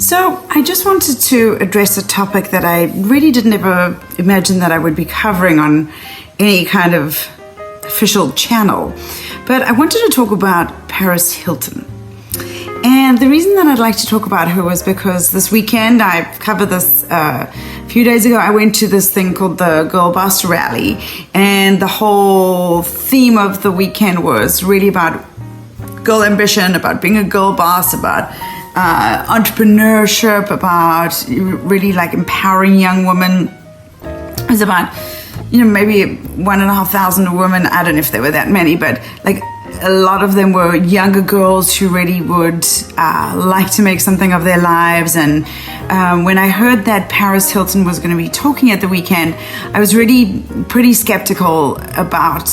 So I just wanted to address a topic that I really didn't ever imagine that I would be covering on any kind of official channel. But I wanted to talk about Paris Hilton. And the reason that I'd like to talk about her was because this weekend, I covered this a few days ago, I went to this thing called the Girlboss Rally. And the whole theme of the weekend was really about girl ambition, about being a girl boss, about entrepreneurship, about really like empowering young women. It was about, maybe 1,500 women. I don't know if there were that many, but like a lot of them were younger girls who really would like to make something of their lives. And when I heard that Paris Hilton was going to be talking at the weekend, I was really pretty skeptical about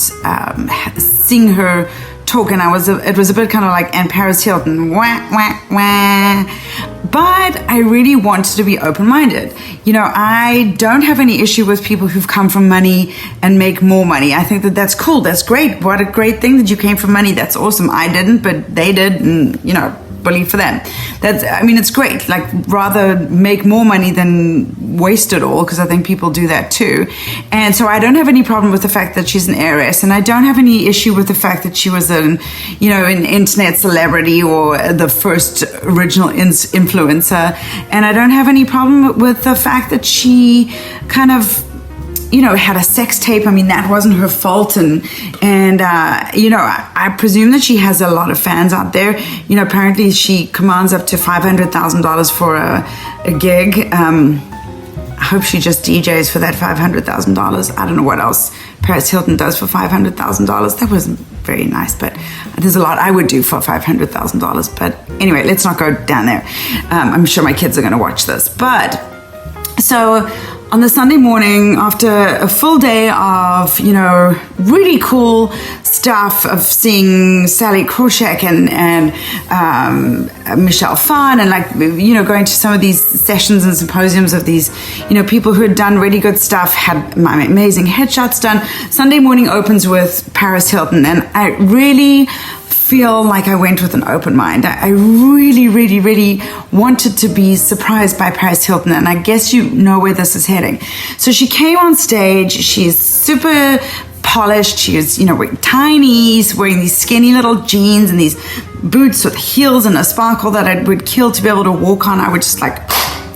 seeing her talk, and it was a bit kind of like, and Paris Hilton, wah, wah, wah. But I really wanted to be open-minded. I don't have any issue with people who've come from money and make more money. I think that that's cool. That's great. What a great thing that you came from money. That's awesome. I didn't, but they did, and, bully for them. It's great. Like, rather make more money than waste it all, because I think people do that too. And so I don't have any problem with the fact that she's an heiress, and I don't have any issue with the fact that she was an internet celebrity or the first original influencer. And I don't have any problem with the fact that she kind of had a sex tape. That wasn't her fault. And I presume that she has a lot of fans out there. Apparently she commands up to $500,000 for a gig. I hope she just DJs for that $500,000. I don't know what else Paris Hilton does for $500,000. That wasn't very nice, but there's a lot I would do for $500,000. But anyway, let's not go down there. I'm sure my kids are going to watch this. But so on the Sunday morning, after a full day of, really cool stuff, of seeing Sally Krawcheck and Michelle Phan, and going to some of these sessions and symposiums of these, people who had done really good stuff, had my amazing headshots done. Sunday morning opens with Paris Hilton, and I really feel like I went with an open mind. I really, really, really wanted to be surprised by Paris Hilton, and I guess you know where this is heading. So she came on stage. She's super polished. She was, wearing tighties, wearing these skinny little jeans and these boots with heels and a sparkle that I would kill to be able to walk on. I would just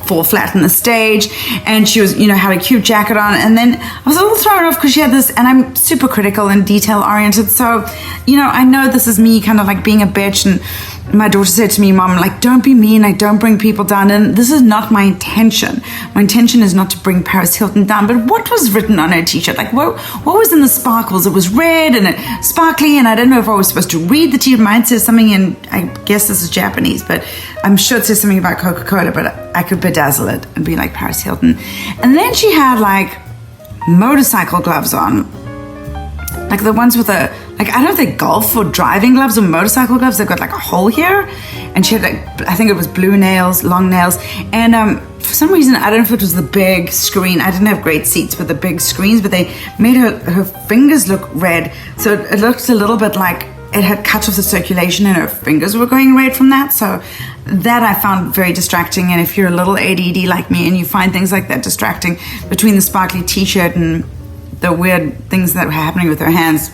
fall flat on the stage, and she was, had a cute jacket on. And then I was a little thrown off because she had this, and I'm super critical and detail oriented. So, I know this is me kind of like being a bitch, and my daughter said to me, Mom, don't be mean, don't bring people down. And this is not my intention. My intention is not to bring Paris Hilton down. But what was written on her t-shirt? What was in the sparkles? It was red and sparkly, and I don't know if I was supposed to read the t-shirt. Mine says something in, I guess this is Japanese, but I'm sure it says something about Coca-Cola, but I could bedazzle it and be like Paris Hilton. And then she had motorcycle gloves on. The ones with I don't know if they're golf or driving gloves or motorcycle gloves. They've got a hole here. And she had I think it was blue nails, long nails. And for some reason, I don't know if it was the big screen. I didn't have great seats with the big screens, but they made her fingers look red. So it looked a little bit like it had cut off the circulation and her fingers were going red from that. So that I found very distracting. And if you're a little ADD like me and you find things like that distracting, between the sparkly t-shirt and the weird things that were happening with her hands.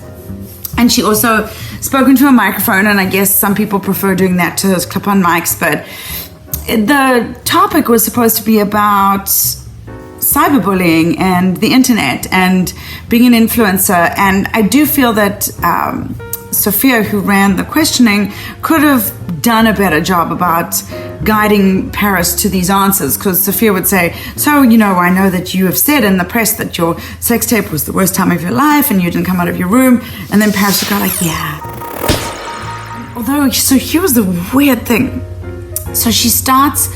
And she also spoke into a microphone, and I guess some people prefer doing that to those clip-on mics, but the topic was supposed to be about cyberbullying and the internet and being an influencer. And I do feel that Sophia, who ran the questioning, could have done a better job about guiding Paris to these answers, because Sophia would say, so, I know that you have said in the press that your sex tape was the worst time of your life and you didn't come out of your room. And then Paris would go yeah. Although, so here was the weird thing. So she starts,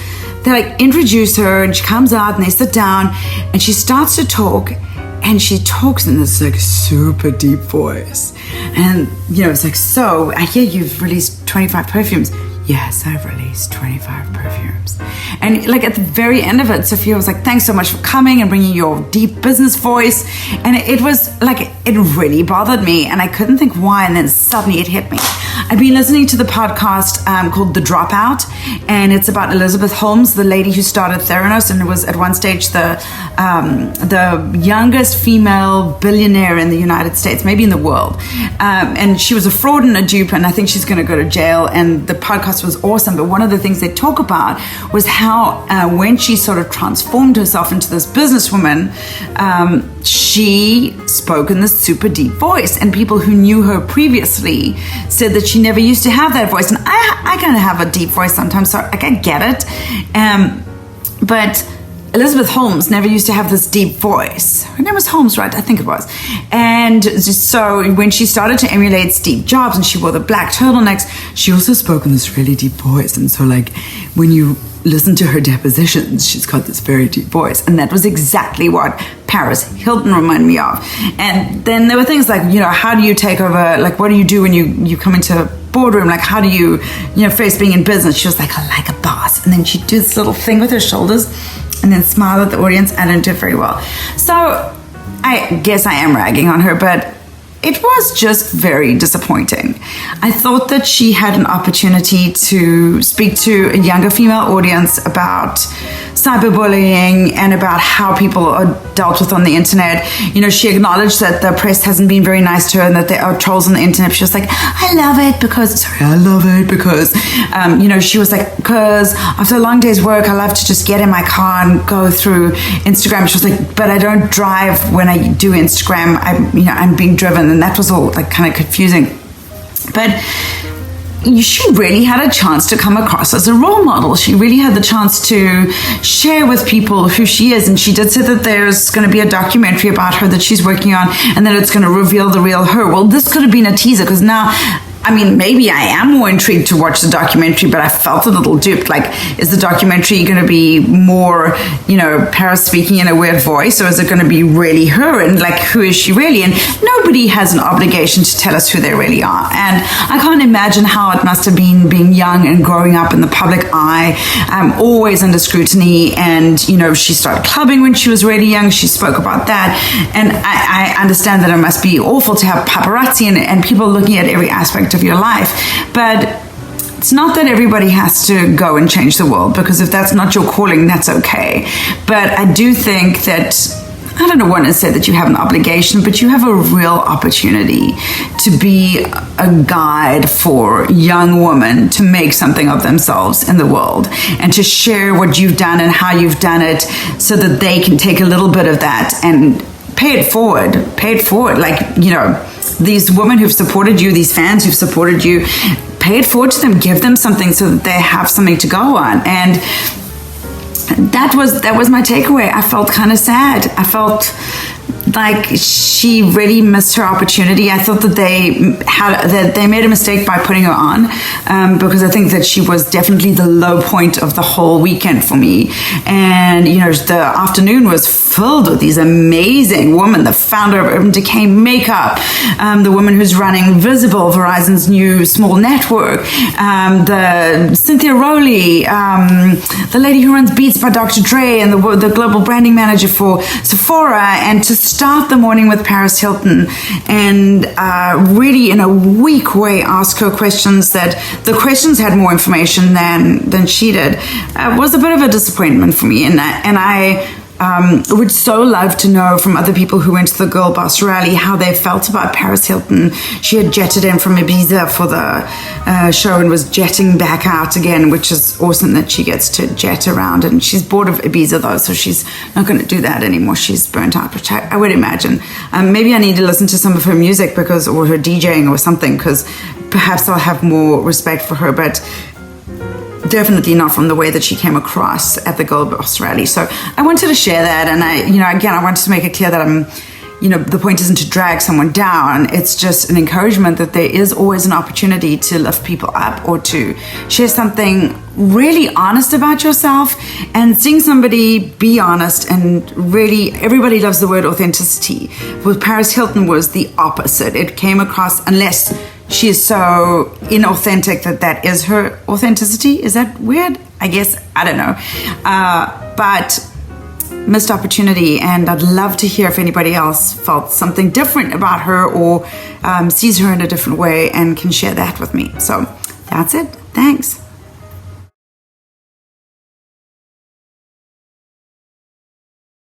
they introduce her, and she comes out and they sit down and she starts to talk. And she talks in this super deep voice. And, it's so, I hear you've released 25 perfumes. yes, I've released 25 perfumes. And like at the very end of it, Sophia was like, thanks so much for coming and bringing your deep business voice. And it was like, it really bothered me and I couldn't think why. And then suddenly it hit me. I've been listening to the podcast called The Dropout, and it's about Elizabeth Holmes, the lady who started Theranos, and it was at one stage the youngest female billionaire in the United States, maybe in the world. And she was a fraud and a dupe, and I think she's going to go to jail. And the podcast was awesome. But one of the things they talk about was how when she sort of transformed herself into this businesswoman, she spoke in this super deep voice, and people who knew her previously said that she never used to have that voice. And I kind of have a deep voice sometimes, so I get it. But Elizabeth Holmes never used to have this deep voice. Her name was Holmes, right? I think it was. And so when she started to emulate Steve Jobs and she wore the black turtlenecks, she also spoke in this really deep voice. And so like when you listen to her depositions, she's got this very deep voice. And that was exactly what Paris Hilton reminded me of. And then there were things like, how do you take over? Like, what do you do when you come into a boardroom? Like, how do you face being in business? She was like a boss. And then she'd do this little thing with her shoulders and then smile at the audience. I didn't do it very well. So I guess I am ragging on her, but it was just very disappointing. I thought that she had an opportunity to speak to a younger female audience about cyberbullying and about how people are dealt with on the internet. She acknowledged that the press hasn't been very nice to her and that there are trolls on the internet. She was like, I love it because, she was like, because after a long day's work, I love to just get in my car and go through Instagram. She was like, but I don't drive when I do Instagram. I'm being driven. And that was all like kind of confusing. But she really had a chance to come across as a role model. She really had the chance to share with people who she is. And she did say that there's going to be a documentary about her that she's working on and that it's going to reveal the real her. Well, this could have been a teaser because now, maybe I am more intrigued to watch the documentary, but I felt a little duped. Like, is the documentary going to be more, Paris speaking in a weird voice, or is it going to be really her? And like, who is she really? And nobody has an obligation to tell us who they really are. And I can't imagine how it must have been being young and growing up in the public eye, always under scrutiny. And, she started clubbing when she was really young. She spoke about that. And I understand that it must be awful to have paparazzi and people looking at every aspect of your life, but it's not that everybody has to go and change the world, because if that's not your calling, that's okay. But I do think that, I don't want to say that you have an obligation, but you have a real opportunity to be a guide for young women to make something of themselves in the world and to share what you've done and how you've done it so that they can take a little bit of that and pay it forward. Like, these women who've supported you, these fans who've supported you, pay it forward to them, give them something so that they have something to go on. And that was my takeaway. I felt kind of sad. I felt like she really missed her opportunity. I thought that they made a mistake by putting her on, because I think that she was definitely the low point of the whole weekend for me. And the afternoon was filled with these amazing women. The founder of Urban Decay Makeup, the woman who's running Visible, Verizon's new small network, the Cynthia Rowley, the lady who runs Beats by Dr. Dre, and the global branding manager for Sephora. And to start the morning with Paris Hilton and really in a weak way ask her questions that the questions had more information than she did, was a bit of a disappointment for me. And I would so love to know from other people who went to the Girlboss Rally how they felt about Paris Hilton. She had jetted in from Ibiza for the show and was jetting back out again, which is awesome that she gets to jet around. And she's bored of Ibiza though, so she's not going to do that anymore. She's burnt out, which I would imagine. Maybe I need to listen to some of her music or her DJing or something, because perhaps I'll have more respect for her. But definitely not from the way that she came across at the Girlboss Rally. So I wanted to share that. And I wanted to make it clear that the point isn't to drag someone down. It's just an encouragement that there is always an opportunity to lift people up or to share something really honest about yourself. And seeing somebody be honest, and really, everybody loves the word authenticity. With Paris Hilton was the opposite. It came across, unless she is so inauthentic that is her authenticity. Is that weird? I guess, I don't know. But missed opportunity, and I'd love to hear if anybody else felt something different about her or sees her in a different way and can share that with me. So that's it. Thanks.